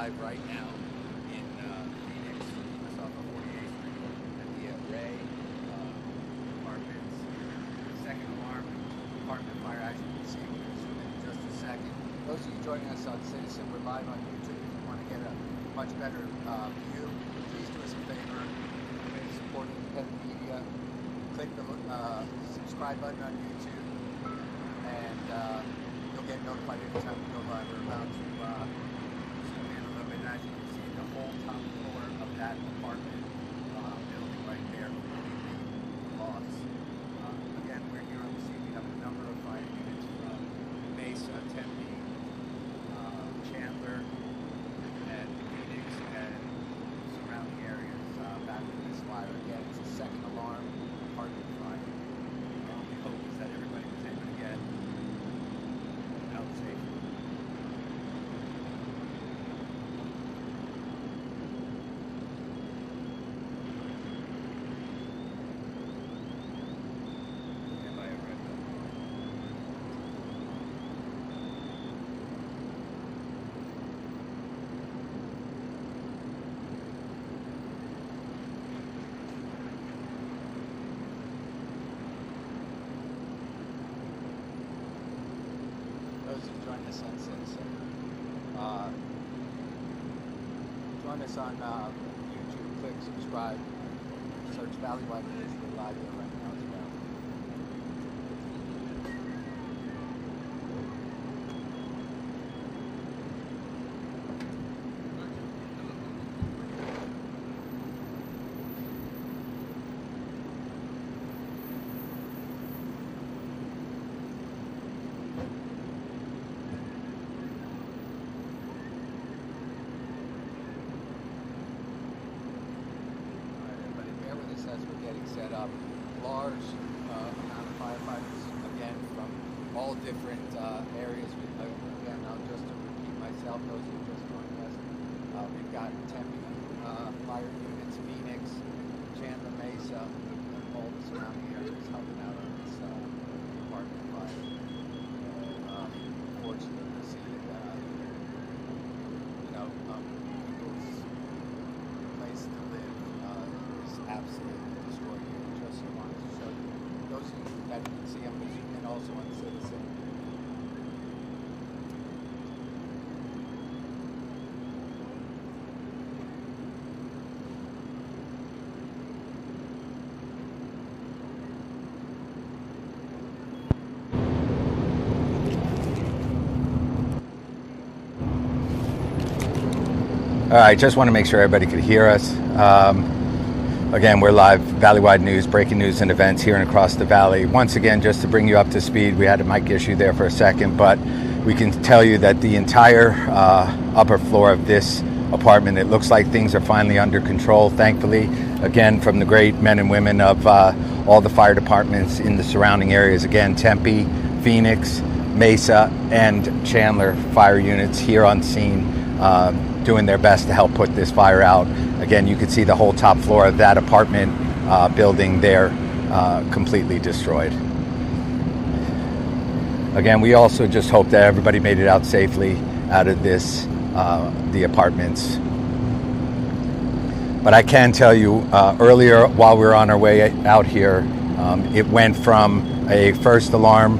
live right now in Phoenix, just off of 48th Street at the Ray Apartments. Second alarm, apartment fire. As you can see, we're going to zoom in just a second. Those of you joining us on Citizen, we're live on YouTube. If you want to get a much better view, please do us a favor. Support independent media. Click the subscribe button on YouTube, and you'll get notified anytime we go live. We're about to zoom in a little bit. As you can see, the whole top floor of that apartment building right there completely lost. Again, we're here on the scene. We have a number of fire units from Mesa, Tempe, Chandler, and Phoenix, and surrounding areas back from this fire. Again, it's a second alarm apartment fire. All we hope is that everybody was able to get out safely. Those who join us on Citizen, join us on YouTube, click subscribe, search Valleywide News. We're live there right now as well. As we're getting set up, large amount of firefighters, again, from all different areas. Again, I'll just to repeat myself, those who just joined us, we've got Tempe fire units, Phoenix, Chandler, Mesa, and all the surrounding areas helping out on this apartment fire. Fortunate to see that, people's place to live is absolutely destroyed here. Just wanted to show you. Those of you that can see, I'm going to zoom in also on Citizen. All right, just want to make sure everybody could hear us. Again, we're live, Valleywide News, breaking news and events here and across the valley. Once again, just to bring you up to speed, we had a mic issue there for a second, but we can tell you that the entire upper floor of this apartment, it looks like things are finally under control, thankfully. Again, from the great men and women of all the fire departments in the surrounding areas. Again, Tempe, Phoenix, Mesa, and Chandler fire units here on scene, doing their best to help put this fire out. Again, you can see the whole top floor of that apartment building there completely destroyed. Again, we also just hope that everybody made it out safely out of this, the apartments. But I can tell you, earlier while we were on our way out here, it went from a first alarm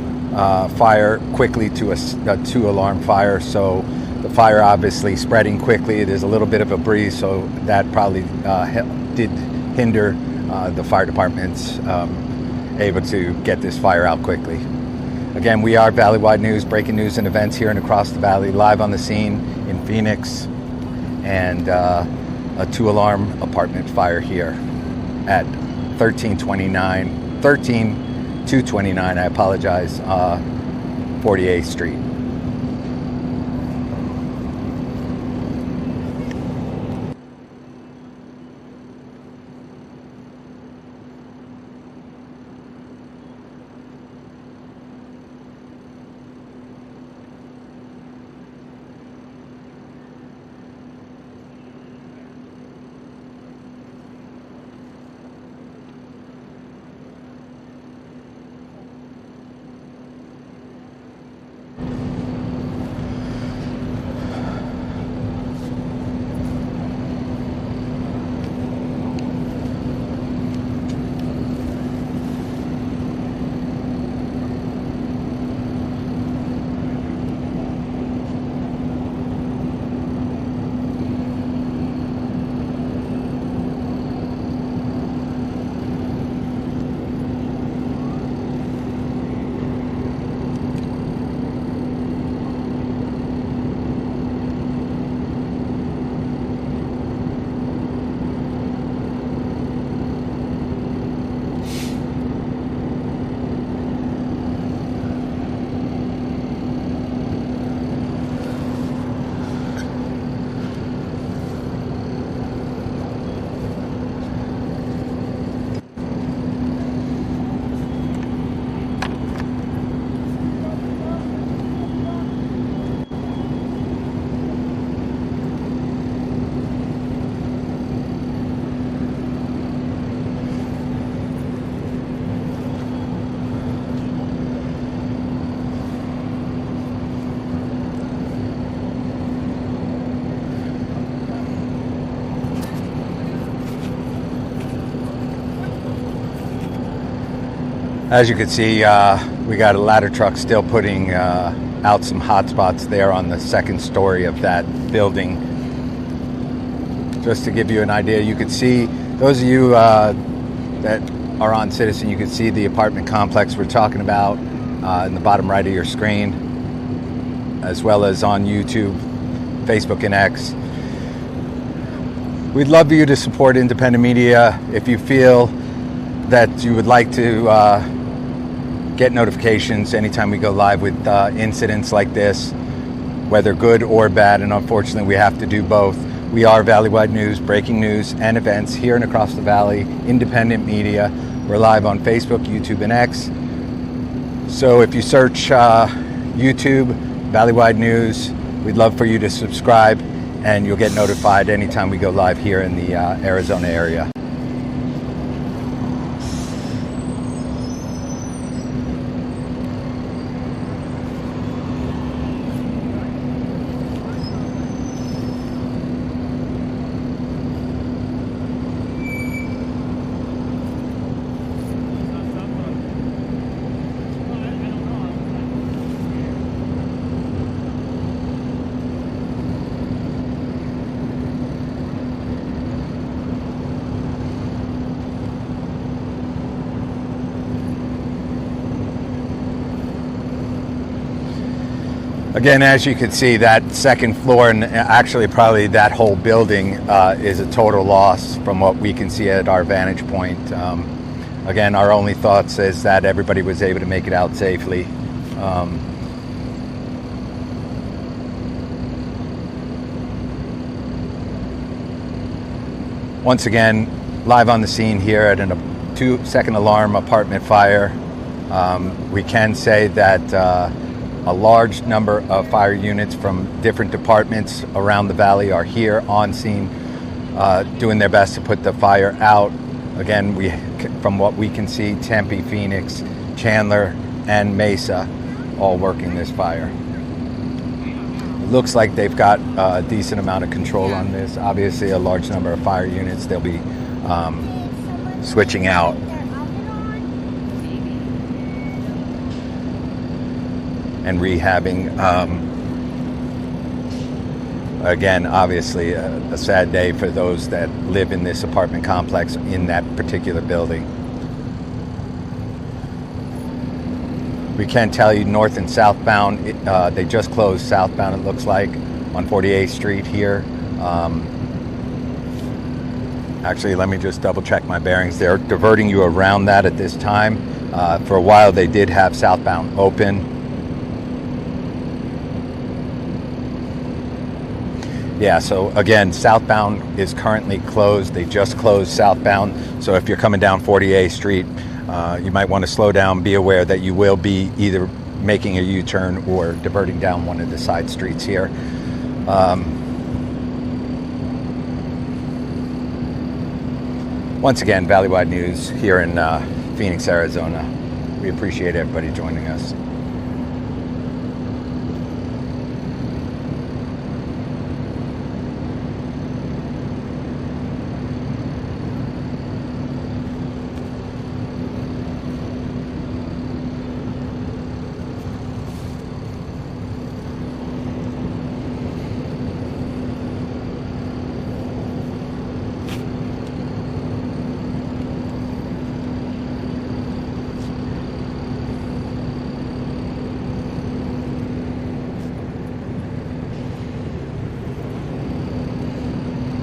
fire quickly to a two-alarm fire. So the fire obviously spreading quickly. There's a little bit of a breeze, so that probably did hinder the fire departments able to get this fire out quickly. Again, we are Valleywide News, breaking news and events here and across the valley, live on the scene in Phoenix, and a two-alarm apartment fire here at 13229, I apologize, 48th Street. As you can see, we got a ladder truck still putting out some hot spots there on the second story of that building. Just to give you an idea, you can see, those of you that are on Citizen, you can see the apartment complex we're talking about in the bottom right of your screen, as well as on YouTube, Facebook, and X. We'd love you to support independent media. If you feel that you would like to get notifications anytime we go live with incidents like this, whether good or bad, and unfortunately we have to do both. We are Valley-wide news, breaking news and events here and across the valley, independent media. We're live on Facebook, YouTube, and X. So if you search YouTube, Valley-wide news, we'd love for you to subscribe, and you'll get notified anytime we go live here in the Arizona area. Again, as you can see, that second floor, and actually probably that whole building, is a total loss from what we can see at our vantage point. Again, our only thoughts is that everybody was able to make it out safely. Once again, live on the scene here at a 2-second alarm apartment fire. We can say that a large number of fire units from different departments around the valley are here on scene, doing their best to put the fire out. Again, from what we can see, Tempe, Phoenix, Chandler, and Mesa all working this fire. It looks like they've got a decent amount of control on this. Obviously, a large number of fire units they'll be switching out. And rehabbing. Again, obviously a sad day for those that live in this apartment complex in that particular building. We can tell you north and southbound, they just closed southbound, it looks like, on 48th Street here. Actually, let me just double check my bearings. They're diverting you around that at this time. For a while they did have southbound open. Yeah, so again, southbound is currently closed. They just closed southbound. So if you're coming down 48th Street, you might want to slow down. Be aware that you will be either making a U-turn or diverting down one of the side streets here. Once again, Valley-wide news here in Phoenix, Arizona. We appreciate everybody joining us.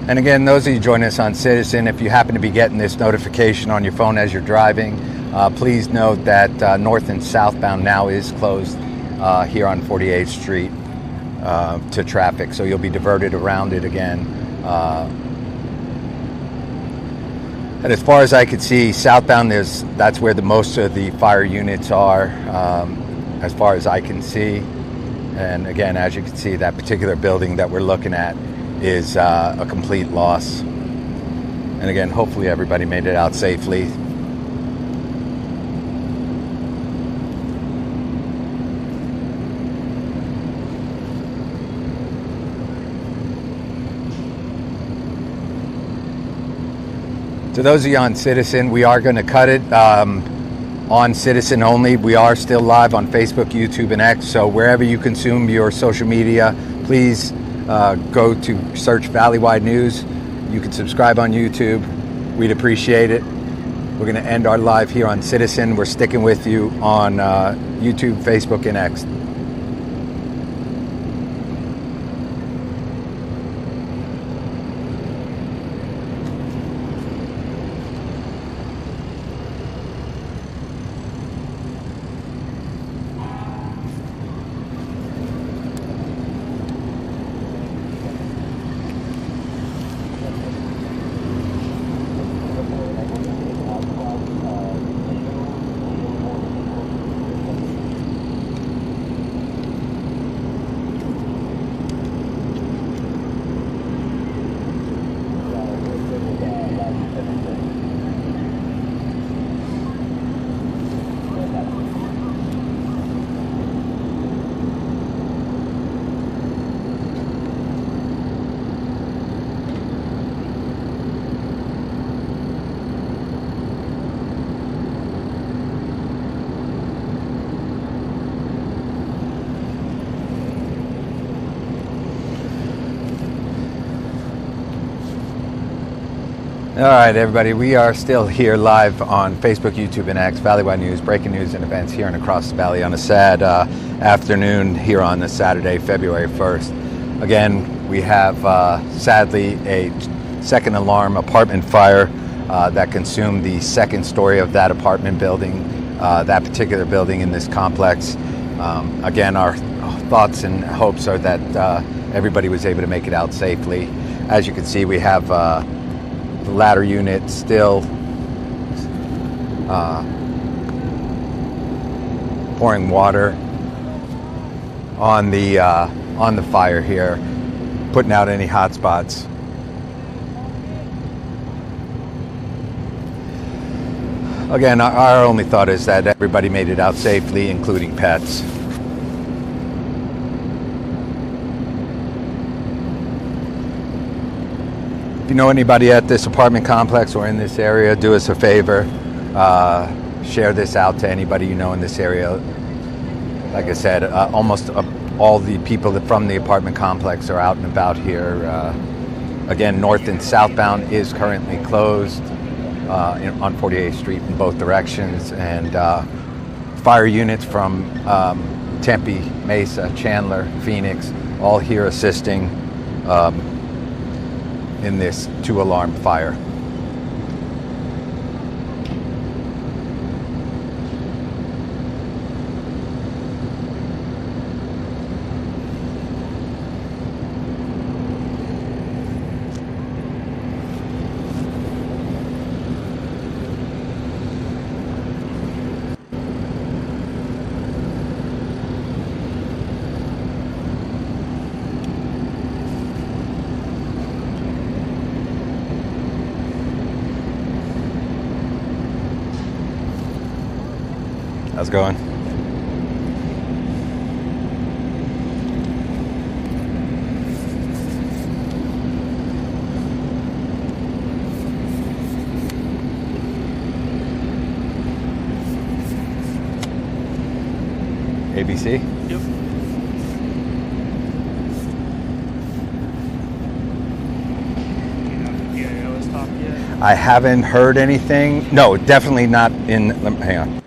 And again, those of you joining us on Citizen, if you happen to be getting this notification on your phone as you're driving, please note that north and southbound now is closed here on 48th Street to traffic, so you'll be diverted around it again. And as far as I could see, southbound, that's where most of the fire units are, as far as I can see. And again, as you can see, that particular building that we're looking at is a complete loss. And again, hopefully everybody made it out safely. To those of you on Citizen, we are going to cut it. on Citizen only. We are still live on Facebook, YouTube, and X. So wherever you consume your social media, please go to search Valleywide News. You can subscribe on YouTube. We'd appreciate it. We're going to end our live here on Citizen. We're sticking with you on YouTube, Facebook, and X. All right, everybody, we are still here live on Facebook, YouTube, and X, Valleywide News, breaking news and events here and across the valley on a sad afternoon here on this Saturday, February 1st. Again, we have sadly a second alarm apartment fire that consumed the second story of that apartment building, that particular building in this complex. Again, our thoughts and hopes are that everybody was able to make it out safely. As you can see, we have the ladder unit still pouring water on the fire here, putting out any hot spots. Again, our only thought is that everybody made it out safely, including pets. If you know anybody at this apartment complex or in this area, do us a favor. Share this out to anybody you know in this area. Like I said, almost all the people from the apartment complex are out and about here. Again, north and southbound is currently closed on 48th Street in both directions. And fire units from Tempe, Mesa, Chandler, Phoenix, all here assisting in this 2-alarm fire. How's it going? ABC? Yep. I haven't heard anything. No, definitely not in. Hang on.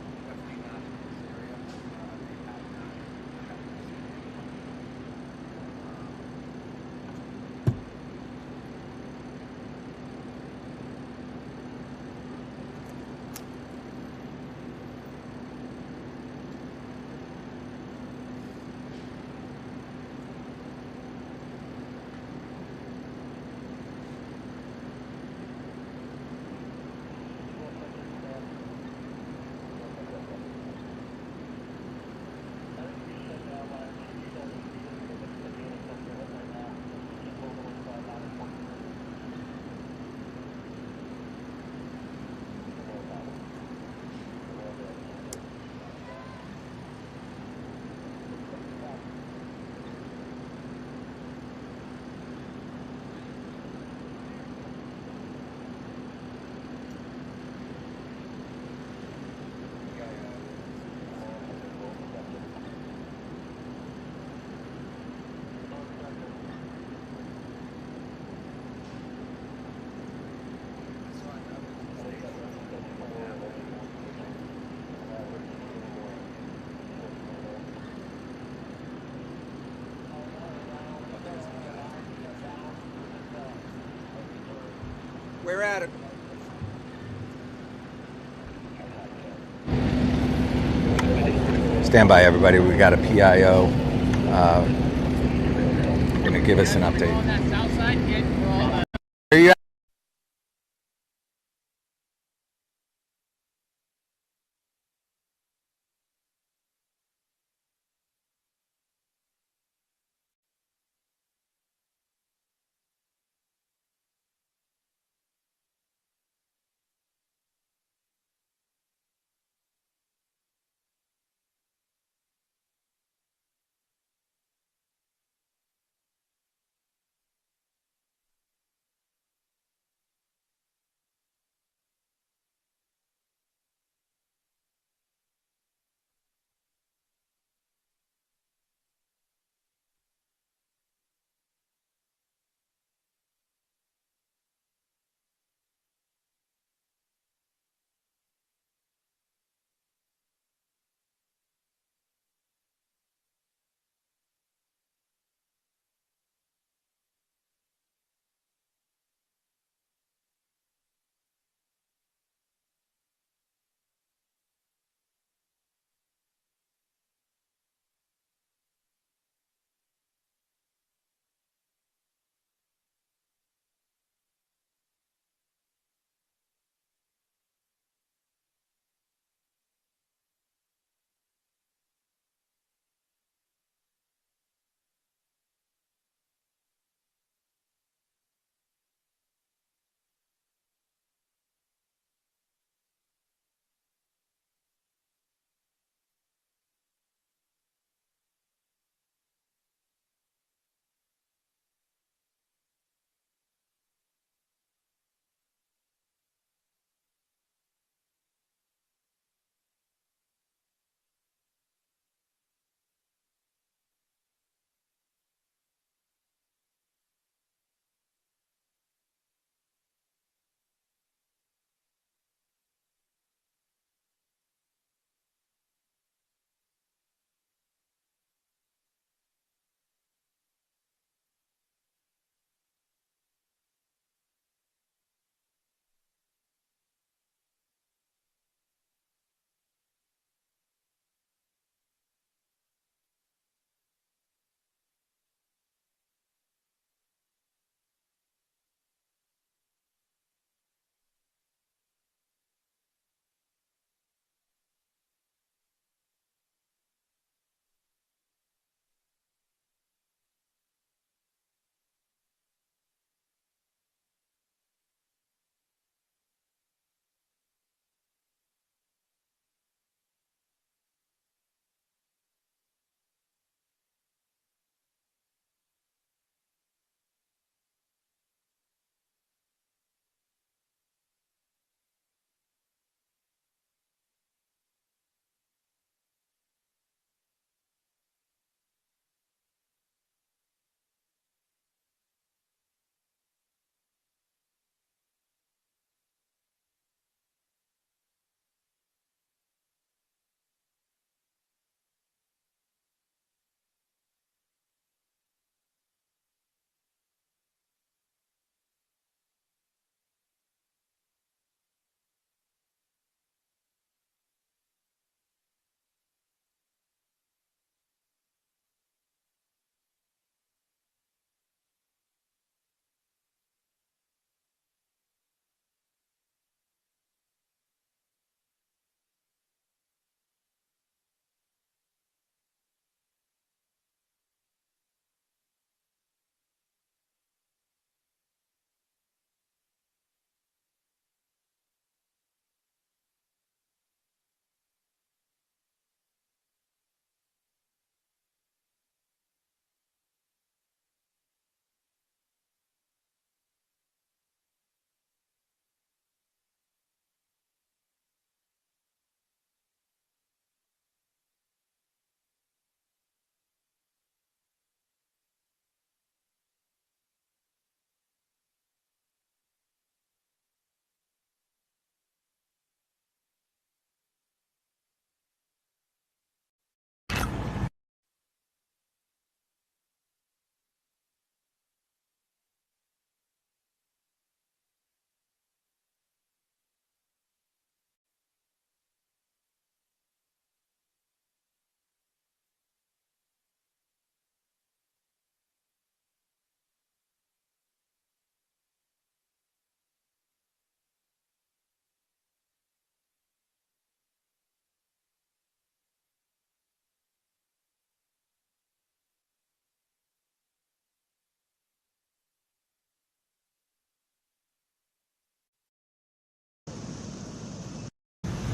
We're at it. Stand by, everybody. We got a PIO going to give us an update. On that south side, Are you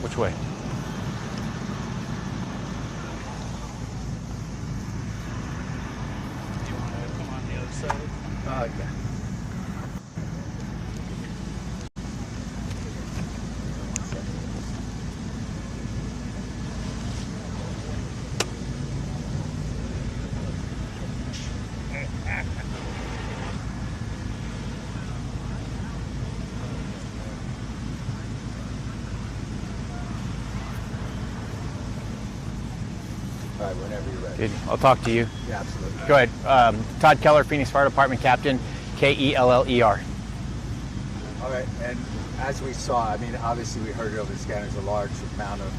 Which way? Do you want to come on the other side? Yeah. All right, whenever you're ready. Good. I'll talk to you. Yeah, absolutely. Go ahead. Todd Keller, Phoenix Fire Department Captain, Keller. All right, and as we saw, I mean, obviously we heard it over the scan, there's a large amount of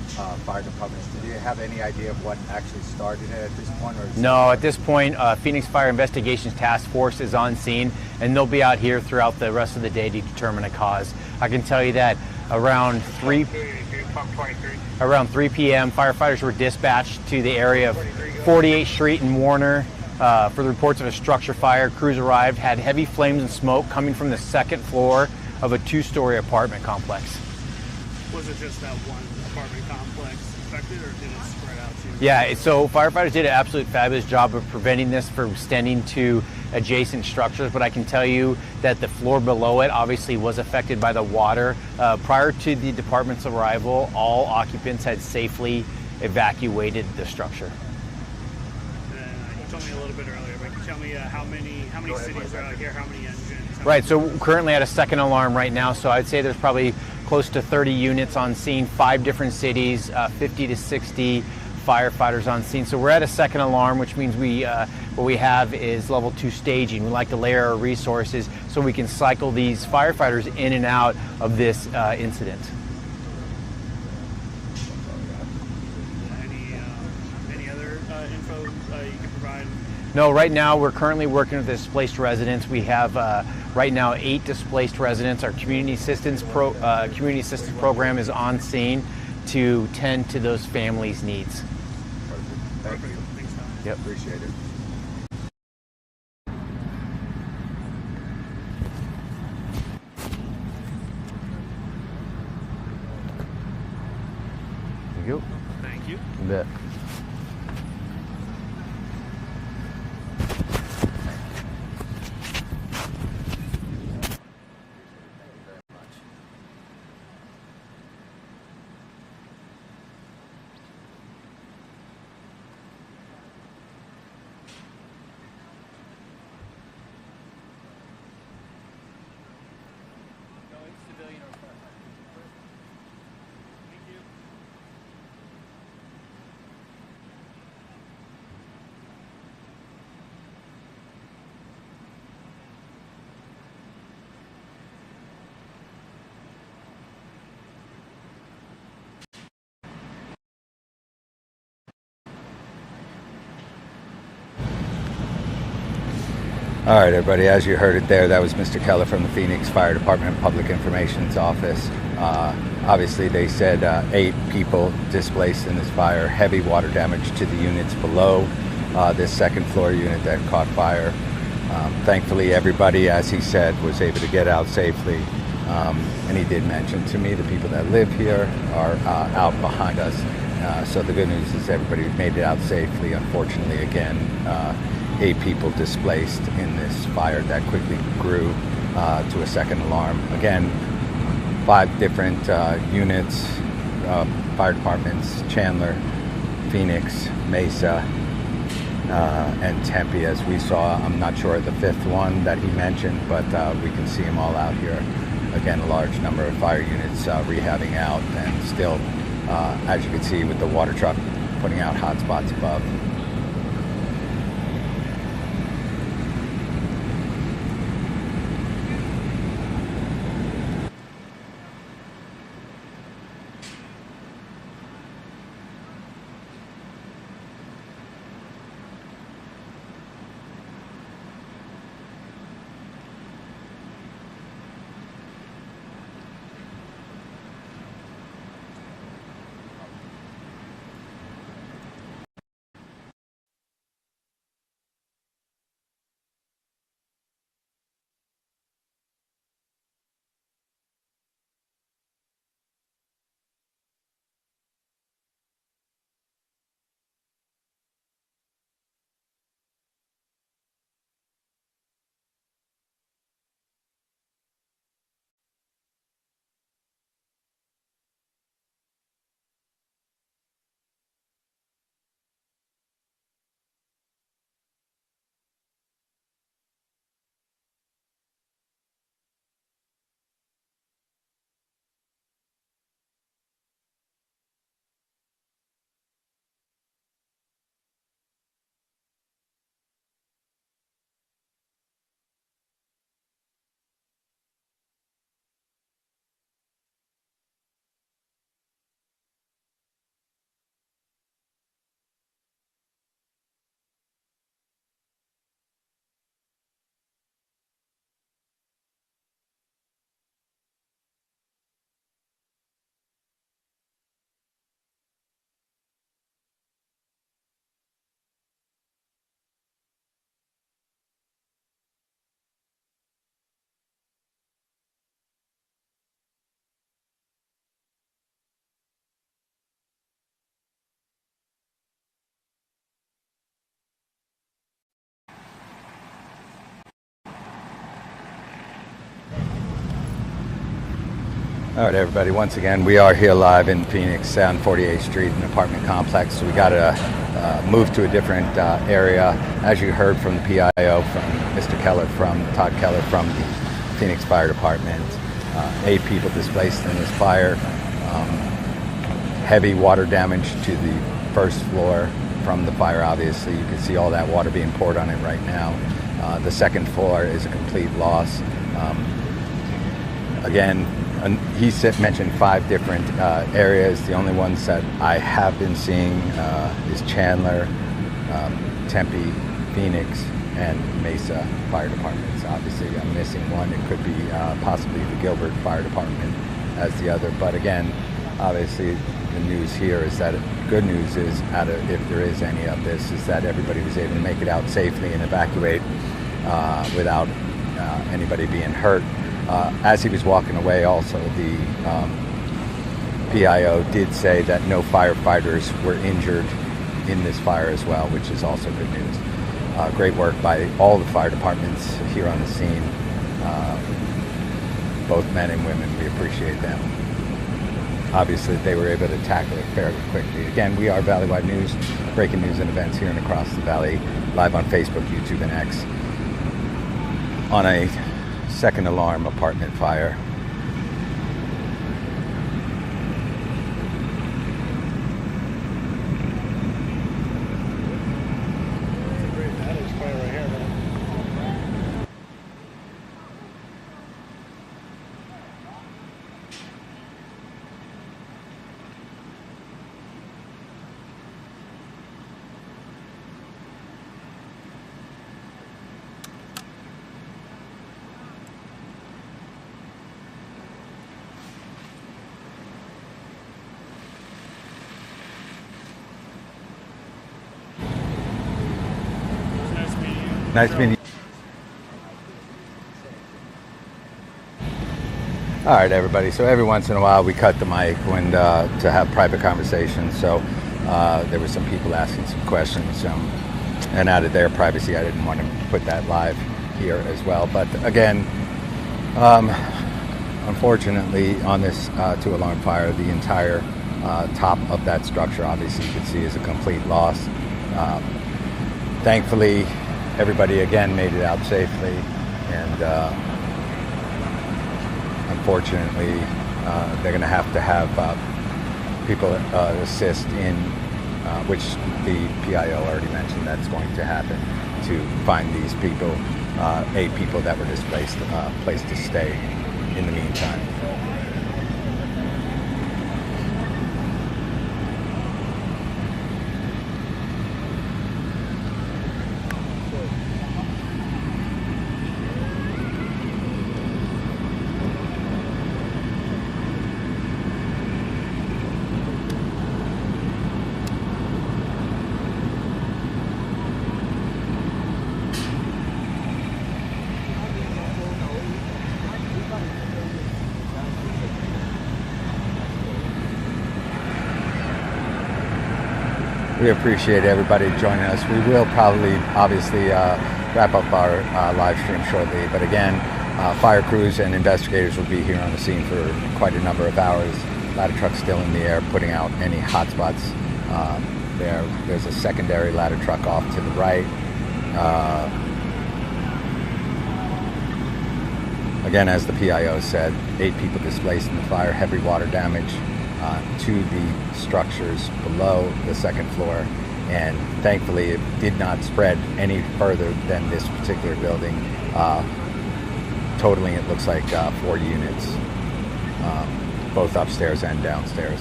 fire departments. Did you have any idea of what actually started it at this point? Or No, at this point, Phoenix Fire Investigations Task Force is on scene, and they'll be out here throughout the rest of the day to determine a cause. I can tell you that around 3 p.m., firefighters were dispatched to the area of 48th Street in Warner for the reports of a structure fire. Crews arrived, had heavy flames and smoke coming from the second floor of a two-story apartment complex. Was it just that one apartment complex affected, or did it spread out to? Yeah, so firefighters did an absolute fabulous job of preventing this from extending to adjacent structures, but I can tell you that the floor below it obviously was affected by the water. Prior to the department's arrival, all occupants had safely evacuated the structure. You told me a little bit earlier, but can you tell me how many cities are out here, how many engines? Right, so currently at a second alarm right now, so I'd say there's probably close to 30 units on scene, 5 different cities, 50 to 60 firefighters on scene. So we're at a second alarm, which means what we have is level 2 staging. We like to layer our resources so we can cycle these firefighters in and out of this incident. Any other info you can provide? No, right now we're currently working with displaced residents. We have right now 8 displaced residents. Our community assistance program is on scene to tend to those families' needs. Perfect. Thank you. Thanks, Tom. Yep. Appreciate it. There you go. Thank you. You bet. All right, everybody, as you heard it there, that was Mr. Keller from the Phoenix Fire Department Public Information's office. Obviously, they said 8 people displaced in this fire, heavy water damage to the units below this second floor unit that caught fire. Thankfully, everybody, as he said, was able to get out safely. And he did mention to me the people that live here are out behind us. So the good news is everybody made it out safely. Unfortunately, again, 8 people displaced in this fire that quickly grew to a second alarm. Again, 5 different units, fire departments, Chandler, Phoenix, Mesa, and Tempe, as we saw. I'm not sure of the 5th one that he mentioned, but we can see them all out here. Again, a large number of fire units rehabbing out, and still, as you can see, with the water truck putting out hot spots above. All right, everybody. Once again, we are here live in Phoenix on 48th Street, an apartment complex. So we got to move to a different area. As you heard from the PIO, from Mr. Keller, from Todd Keller, from the Phoenix Fire Department, 8 people displaced in this fire. Heavy water damage to the first floor from the fire. Obviously, you can see all that water being poured on it right now. The second floor is a complete loss. Again, he mentioned 5 different areas. The only ones that I have been seeing is Chandler, Tempe, Phoenix, and Mesa Fire Departments. Obviously, I'm missing one. It could be possibly the Gilbert Fire Department as the other. But again, obviously, the news here is that good news is, if there is any of this, is that everybody was able to make it out safely and evacuate without anybody being hurt. As he was walking away, also, the PIO did say that no firefighters were injured in this fire as well, which is also good news. Great work by all the fire departments here on the scene, both men and women. We appreciate them. Obviously, they were able to tackle it fairly quickly. Again, we are Valley-wide News, breaking news and events here and across the valley, live on Facebook, YouTube, and X, on a second alarm apartment fire. Nice meeting you. All right, everybody. So every once in a while, we cut the mic when to have private conversations. So there were some people asking some questions, and out of their privacy, I didn't want to put that live here as well. But again, unfortunately, on this 2-alarm fire, the entire top of that structure, obviously, you can see, is a complete loss. Thankfully, everybody again made it out safely, and unfortunately, they're going to have people assist in, which the PIO already mentioned that's going to happen, to find these people, 8 people that were displaced, a place to stay in the meantime. We appreciate everybody joining us. We will probably, obviously, wrap up our live stream shortly. But again, fire crews and investigators will be here on the scene for quite a number of hours. Ladder trucks still in the air, putting out any hot spots. There's a secondary ladder truck off to the right. Again, as the PIO said, 8 people displaced in the fire, heavy water damage to the structures below the second floor, and thankfully it did not spread any further than this particular building. Totaling, it looks like 4 units, both upstairs and downstairs.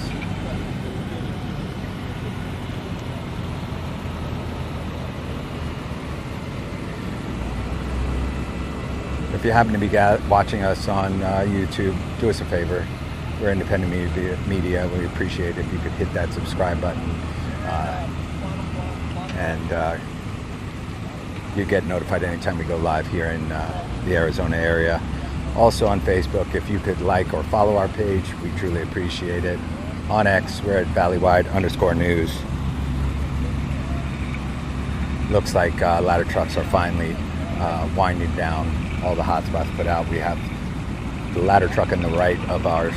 If you happen to be watching us on YouTube, do us a favor. We're independent media. We appreciate it if you could hit that subscribe button, and you get notified anytime we go live here in the Arizona area. Also on Facebook, if you could like or follow our page, we truly appreciate it. On X, we're at Valley-wide_news. Looks like ladder trucks are finally winding down. All the hot spots put out. We have the ladder truck on the right of our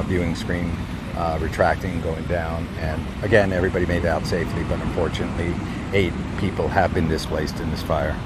viewing screen retracting, going down, and again, everybody made it out safely, but unfortunately 8 people have been displaced in this fire.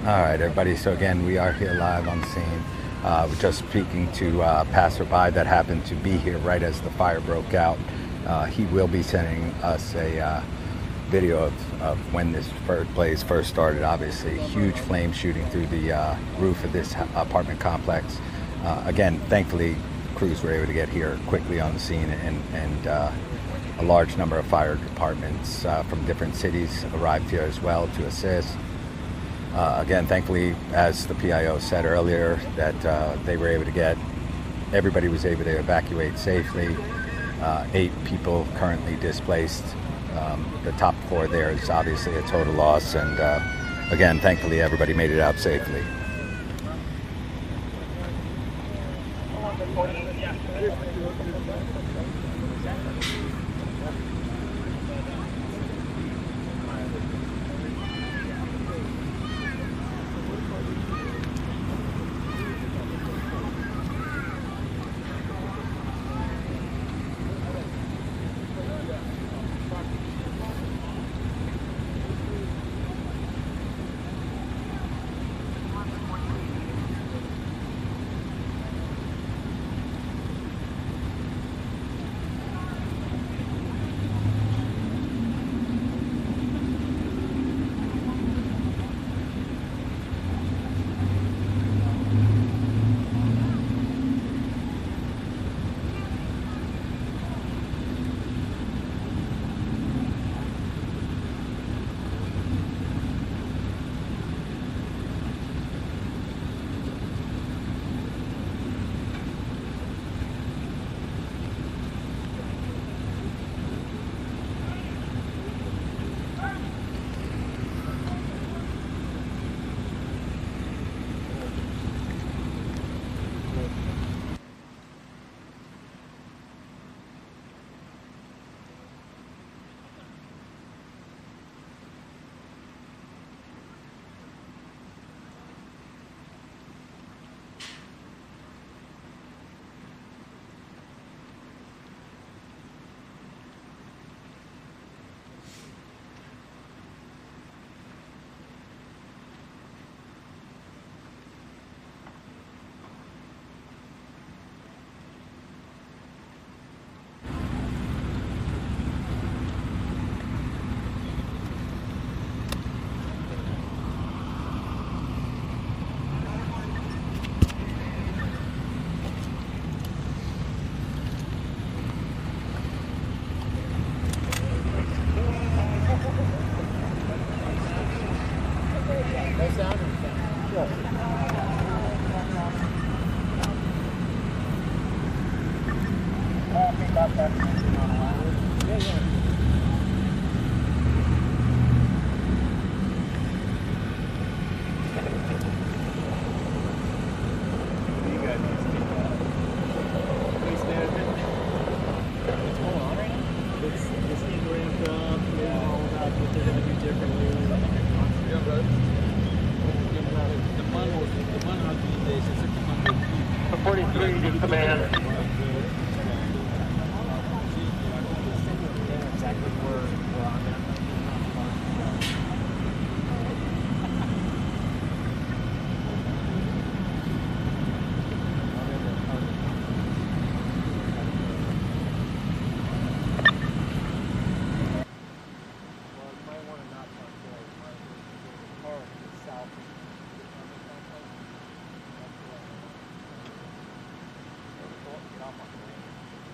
All right, everybody. So again, we are here live on scene. We're just speaking to a passerby that happened to be here right as the fire broke out. He will be sending us a video of when this blaze first started. Obviously, huge flame shooting through the roof of this apartment complex. Again, thankfully, crews were able to get here quickly on the scene, and a large number of fire departments from different cities arrived here as well to assist. Again, thankfully, as the PIO said earlier, that they were able to get, everybody was able to evacuate safely. 8 people currently displaced. The top 4 there is obviously a total loss, and again, thankfully, everybody made it out safely.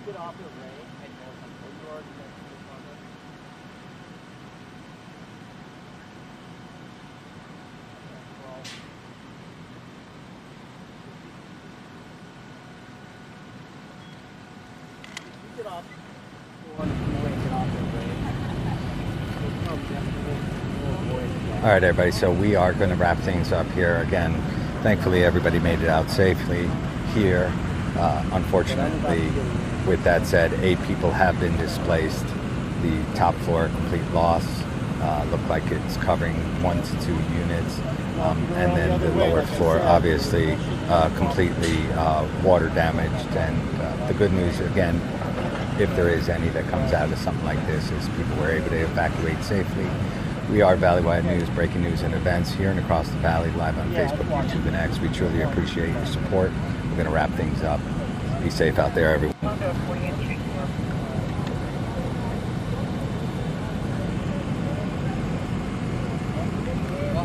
Get off the Ray and go from Woodward next to the corner. Get off. All right, everybody. So we are going to wrap things up here again. Thankfully, everybody made it out safely here. Unfortunately, with that said, 8 people have been displaced. The top floor, complete loss. Look like it's covering 1 to 2 units. And then the lower floor, obviously, completely water damaged. And the good news, again, if there is any that comes out of something like this, is people were able to evacuate safely. We are Valleywide News, breaking news and events here and across the valley, live on Facebook, YouTube, and X. We truly appreciate your support. We're going to wrap things up. Be safe out there, everyone. Well,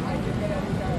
I just get every guy.